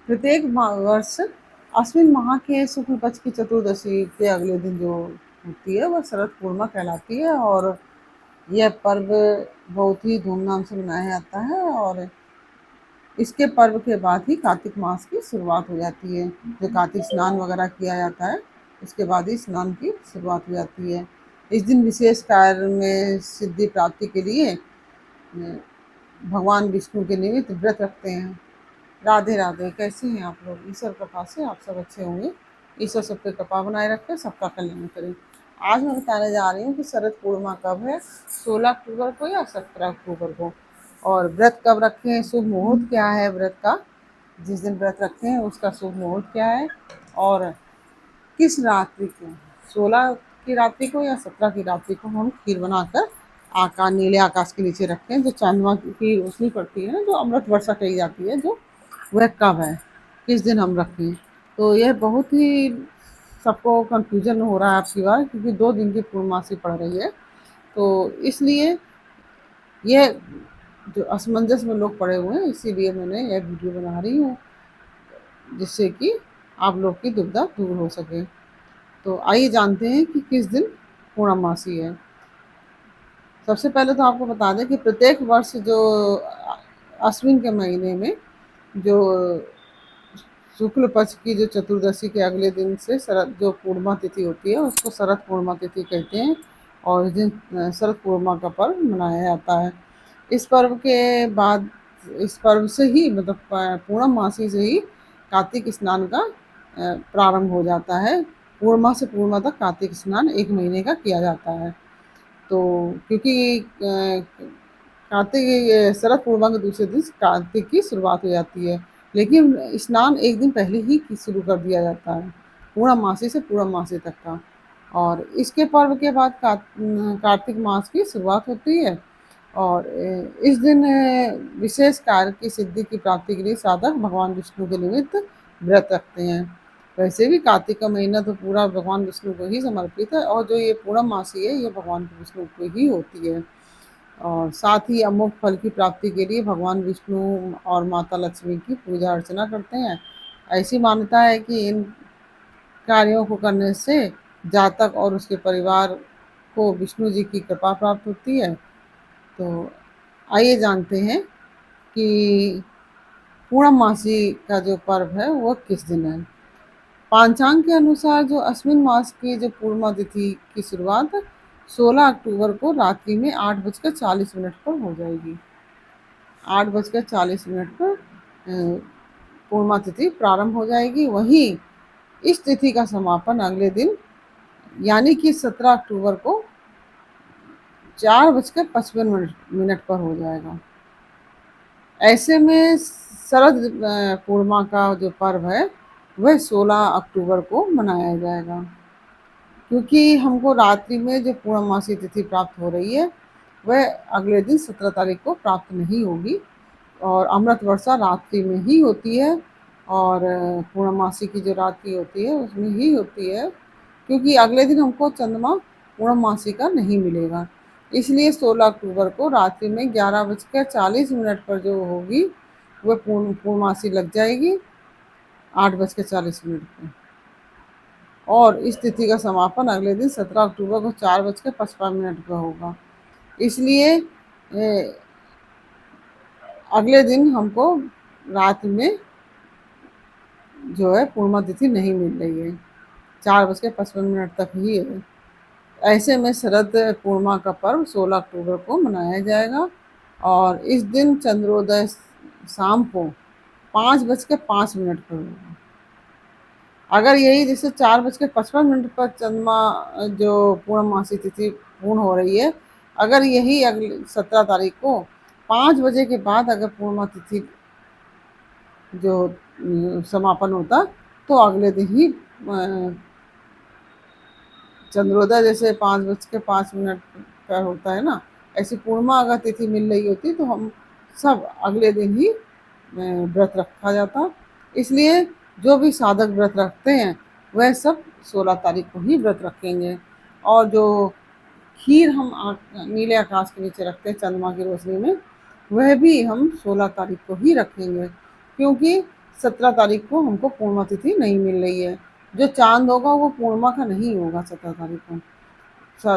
प्रत्येक वर्ष अश्विन माह के शुक्ल पक्ष की चतुर्दशी के अगले दिन जो होती है वह शरद पूर्णिमा कहलाती है। और यह पर्व बहुत ही धूमधाम से मनाया जाता है। और इसके पर्व के बाद ही कार्तिक मास की शुरुआत हो जाती है। जो कार्तिक स्नान वगैरह किया जाता है उसके बाद ही स्नान की शुरुआत हो जाती है। इस दिन विशेष कार्य में सिद्धि प्राप्ति के लिए भगवान विष्णु के निमित्त व्रत रखते हैं। राधे राधे। कैसे हैं आप लोग? ईश्वर कृपा से आप सब अच्छे होंगे। ईश्वर सब पे कृपा बनाए रखे, सबका कल्याण करे। आज मैं बताने जा रही हूँ कि शरद पूर्णिमा कब है, 16 अक्टूबर को या 17 अक्टूबर को। और व्रत कब रखें, शुभ मुहूर्त क्या है व्रत का, जिस दिन व्रत रखते हैं उसका शुभ मुहूर्त क्या है, और किस रात्रि को, 16 की रात्रि को या 17 की रात्रि को हम खीर बनाकर नीले आकाश के नीचे रखते हैं। जो चंद्रमा की रोशनी पड़ती है ना, जो अमृत वर्षा कही जाती है, जो वह कब है, किस दिन हम रखें। तो यह बहुत ही सबको कंफ्यूजन हो रहा है आपकी बार, क्योंकि 2 दिन की पूर्णमासी पड़ रही है। तो इसलिए यह जो असमंजस में लोग पड़े हुए हैं, इसीलिए मैंने यह वीडियो बना रही हूँ, जिससे कि आप लोग की दुविधा दूर हो सके। तो आइए जानते हैं कि किस दिन पूर्णमासी है। सबसे पहले तो आपको बता दें कि प्रत्येक वर्ष जो अश्विन के महीने में जो शुक्ल पक्ष की जो चतुर्दशी के अगले दिन से शरद जो पूर्णिमा तिथि होती है उसको शरद पूर्णिमा तिथि कहते हैं। और इस दिन शरद पूर्णिमा का पर्व मनाया जाता है। इस पर्व के बाद, इस पर्व से ही मतलब पूर्णमासी से ही कार्तिक स्नान का प्रारंभ हो जाता है। पूर्णिमा से पूर्णिमा तक कार्तिक स्नान 1 महीने का किया जाता है। तो क्योंकि कार्तिक शरद पूर्णिमा के दूसरे दिन कार्तिक की शुरुआत हो जाती है, लेकिन स्नान एक दिन पहले ही शुरू कर दिया जाता है, पूर्णमासी से पूर्णमासी तक का। और इसके पर्व के बाद कार्तिक मास की शुरुआत होती है। और इस दिन विशेष कार्य की सिद्धि की प्राप्ति के लिए साधक भगवान विष्णु के निमित्त व्रत रखते हैं। वैसे भी कार्तिक का महीना तो पूरा भगवान विष्णु को ही समर्पित है, और जो ये पूर्णमासी है ये भगवान विष्णु को ही होती है। और साथ ही अमोघ फल की प्राप्ति के लिए भगवान विष्णु और माता लक्ष्मी की पूजा अर्चना करते हैं। ऐसी मान्यता है कि इन कार्यों को करने से जातक और उसके परिवार को विष्णु जी की कृपा प्राप्त होती है। तो आइए जानते हैं कि पूर्णमासी का जो पर्व है वह किस दिन है। पांचांग के अनुसार जो अश्विन मास की जो पूर्णिमा तिथि की शुरुआत 16 अक्टूबर को रात्रि में 8:40 पर हो जाएगी। 8:40 पर पूर्णिमा तिथि प्रारंभ हो जाएगी। वहीं इस तिथि का समापन अगले दिन यानी कि 17 अक्टूबर को 4:55 पर हो जाएगा। ऐसे में शरद पूर्णिमा का जो पर्व है वह 16 अक्टूबर को मनाया जाएगा, क्योंकि हमको रात्रि में जो पूर्णमासी तिथि प्राप्त हो रही है वह अगले दिन 17 तारीख को प्राप्त नहीं होगी। और अमृत वर्षा रात्रि में ही होती है, और पूर्णमासी की जो रात्रि होती है उसमें ही होती है, क्योंकि अगले दिन हमको चंद्रमा पूर्णमासी का नहीं मिलेगा। इसलिए 16 अक्टूबर को रात्रि में 11:40 पर जो होगी वह पूर्णमासी लग जाएगी 8:40 पर। और इस तिथि का समापन अगले दिन 17 अक्टूबर को 4:55 पर होगा। इसलिए अगले दिन हमको रात में जो है पूर्णिमा तिथि नहीं मिल रही है, 4:55 तक ही है। ऐसे में शरद पूर्णिमा का पर्व 16 अक्टूबर को मनाया जाएगा। और इस दिन चंद्रोदय शाम को 5:05 पर होगा। अगर यही जैसे 4:55 पर चंद्रमा जो पूर्णमासी तिथि पूर्ण हो रही है, अगर यही अगले 17 तारीख को 5 बजे के बाद अगर पूर्णिमा तिथि जो समापन होता, तो अगले दिन ही चंद्रोदय जैसे 5:05 पर होता है ना, ऐसी पूर्णिमा अगर तिथि मिल रही होती तो हम सब अगले दिन ही व्रत रखा जाता। इसलिए जो भी साधक व्रत रखते हैं वह सब 16 तारीख को ही व्रत रखेंगे। और जो खीर हम नीले आकाश के नीचे रखते हैं चंद्रमा की रोशनी में, वह भी हम 16 तारीख को ही रखेंगे, क्योंकि 17 तारीख को हमको पूर्णिमा तिथि नहीं मिल रही है। जो चाँद होगा वो पूर्णिमा का नहीं होगा 17 तारीख को,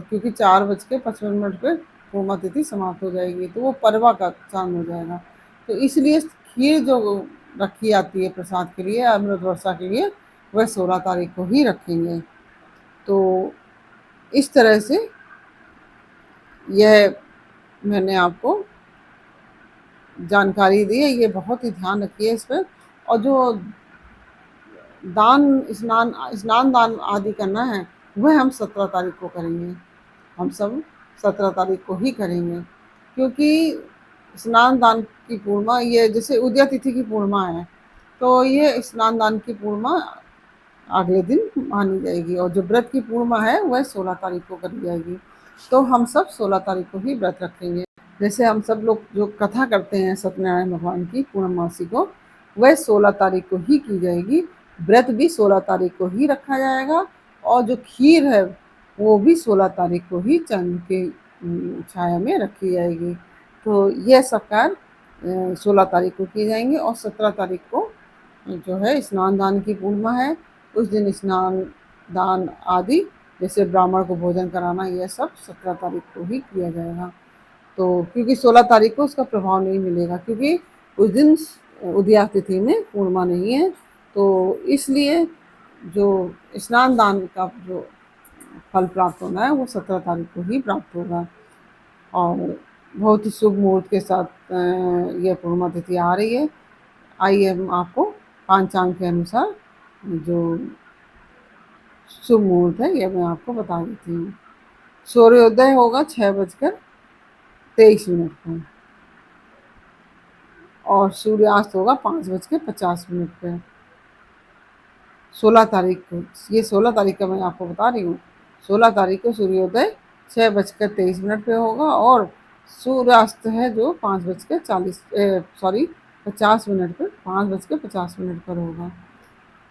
क्योंकि 4:55 पे पूर्णिमा तिथि समाप्त हो जाएगी, तो वो परवा का चाँद हो जाएगा। तो इसलिए खीर जो रखी जाती है प्रसाद के लिए, अमृत वर्षा के लिए, वह 16 तारीख को ही रखेंगे। तो इस तरह से यह मैंने आपको जानकारी दी है, ये बहुत ही ध्यान रखिए इस पर। और जो दान स्नान दान आदि करना है वह हम 17 तारीख को करेंगे, हम सब 17 तारीख को ही करेंगे, क्योंकि स्नान दान की पूर्णिमा ये जैसे उदया तिथि की पूर्णिमा है, तो ये स्नान दान की पूर्णिमा अगले दिन मानी जाएगी, और जो व्रत की पूर्णिमा है वह 16 तारीख को करी जाएगी। तो हम सब 16 तारीख को ही व्रत रखेंगे। जैसे हम सब लोग जो कथा करते हैं सत्यनारायण भगवान की पूर्णमासी को, वह 16 तारीख को ही की जाएगी। व्रत भी 16 तारीख को ही रखा जाएगा, और जो खीर है वो भी 16 तारीख को ही चंद्र की छाया में रखी जाएगी। तो यह सब कार्य 16 तारीख को किए जाएंगे, और 17 तारीख को जो है स्नान दान की पूर्णिमा है। उस दिन स्नान दान आदि जैसे ब्राह्मण को भोजन कराना, यह सब 17 तारीख को ही किया जाएगा। तो क्योंकि 16 तारीख को उसका प्रभाव नहीं मिलेगा, क्योंकि उस दिन उदया तिथि में पूर्णिमा नहीं है, तो इसलिए जो स्नान दान का जो फल प्राप्त होना है वो 17 तारीख को ही प्राप्त होगा। और बहुत ही शुभ मुहूर्त के साथ यह पूर्णिमा तिथि आ रही है। आइए हम आपको पांचांग के अनुसार जो शुभ मुहूर्त है यह मैं आपको बता देती हूँ। सूर्योदय होगा 6:23 पर, और सूर्यास्त होगा 5:50 पे। 16 तारीख को, ये 16 तारीख का मैं आपको बता रही हूँ। 16 तारीख को सूर्योदय 6:23 पे होगा, और सूर्यास्त है जो 50 पे 5:50 पर होगा।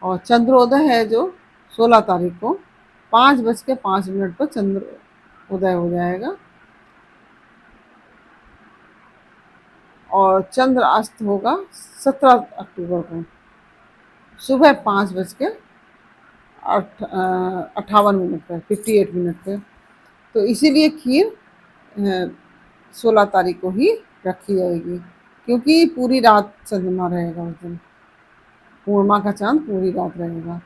और चंद्रोदय है जो 16 तारीख को 5:05 पर चंद्र उदय हो जाएगा, और चंद्र अस्त होगा 17 अक्टूबर को सुबह 5:58 पर 58 पे। तो इसीलिए खीर 16 तारीख को ही रखी जाएगी, क्योंकि पूरी रात चंद्रमा रहेगा उस दिन, पूर्णिमा का चांद पूरी रात रहेगा।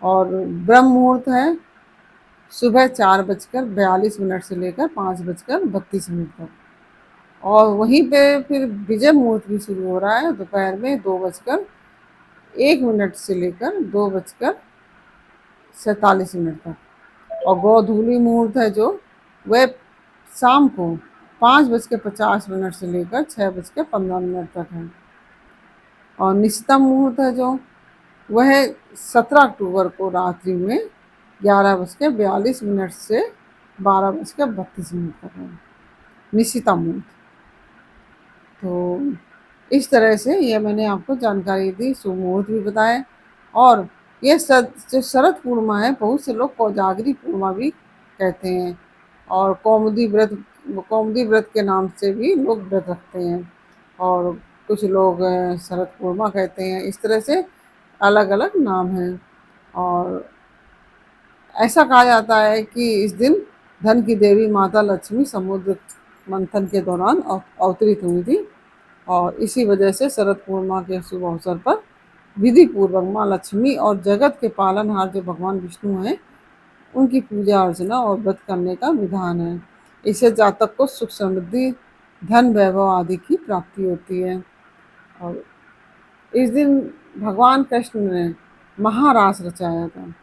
और ब्रह्म मुहूर्त है सुबह 4:42 से लेकर 5:32 तक, और वहीं पे फिर विजय मुहूर्त भी शुरू हो रहा है दोपहर में 2:01 से लेकर 2:47 तक। और गोधूली मुहूर्त है जो वह शाम को 5:50 से लेकर 6:15 तक है। और निश्चितम मुहूर्त है जो वह 17 अक्टूबर को रात्रि में 11:42 से 12:32 तक है निश्चितम मुहूर्त। तो इस तरह से यह मैंने आपको जानकारी दी, शुभ मुहूर्त भी बताए। और ये जो शरद पूर्णिमा है, बहुत से लोग कोजागरी पूर्णिमा भी कहते हैं, और कौमुदी व्रत के नाम से भी लोग व्रत रखते हैं, और कुछ लोग शरद पूर्णिमा कहते हैं। इस तरह से अलग अलग नाम हैं। और ऐसा कहा जाता है कि इस दिन धन की देवी माता लक्ष्मी समुद्र मंथन के दौरान अवतरित हुई थी, और इसी वजह से शरद पूर्णिमा के शुभ अवसर पर विधि पूर्वक माँ लक्ष्मी और जगत के पालनहार जो भगवान विष्णु हैं उनकी पूजा अर्चना और व्रत करने का विधान है। इससे जातक को सुख समृद्धि धन वैभव आदि की प्राप्ति होती है। और इस दिन भगवान कृष्ण ने महारास रचाया था,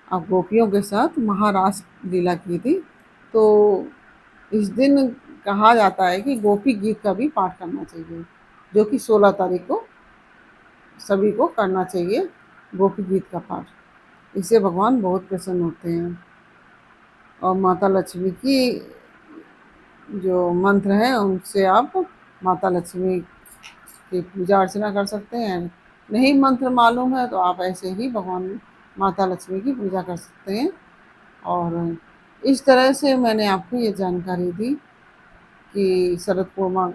अब गोपियों के साथ महारास लीला की थी। तो इस दिन कहा जाता है कि गोपी गीत का भी पाठ करना चाहिए, जो कि 16 तारीख को सभी को करना चाहिए, गोपी गीत का पाठ। इससे भगवान बहुत प्रसन्न होते हैं। और माता लक्ष्मी की जो मंत्र हैं उनसे आप माता लक्ष्मी की पूजा अर्चना कर सकते हैं। नहीं मंत्र मालूम है तो आप ऐसे ही भगवान माता लक्ष्मी की पूजा कर सकते हैं। और इस तरह से मैंने आपको ये जानकारी दी कि शरद पूर्णिमा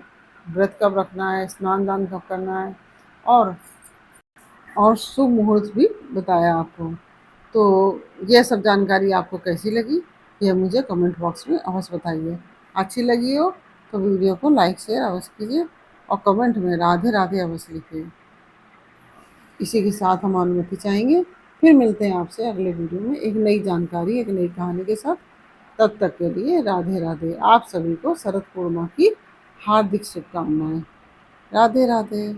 व्रत कब रखना है, स्नान दान कब करना है, और और शुभ मुहूर्त भी बताया आपको। तो ये सब जानकारी आपको कैसी लगी, ये मुझे कमेंट बॉक्स में अवश्य बताइए। अच्छी लगी हो तो वीडियो को लाइक शेयर अवश्य कीजिए और कमेंट में राधे राधे अवश्य लिखिए। इसी के साथ हम अनुमति चाहेंगे, फिर मिलते हैं आपसे अगले वीडियो में एक नई जानकारी, एक नई कहानी के साथ। तब तक के लिए राधे राधे। आप सभी को शरद पूर्णिमा की हार्दिक शुभकामनाएं। राधे राधे।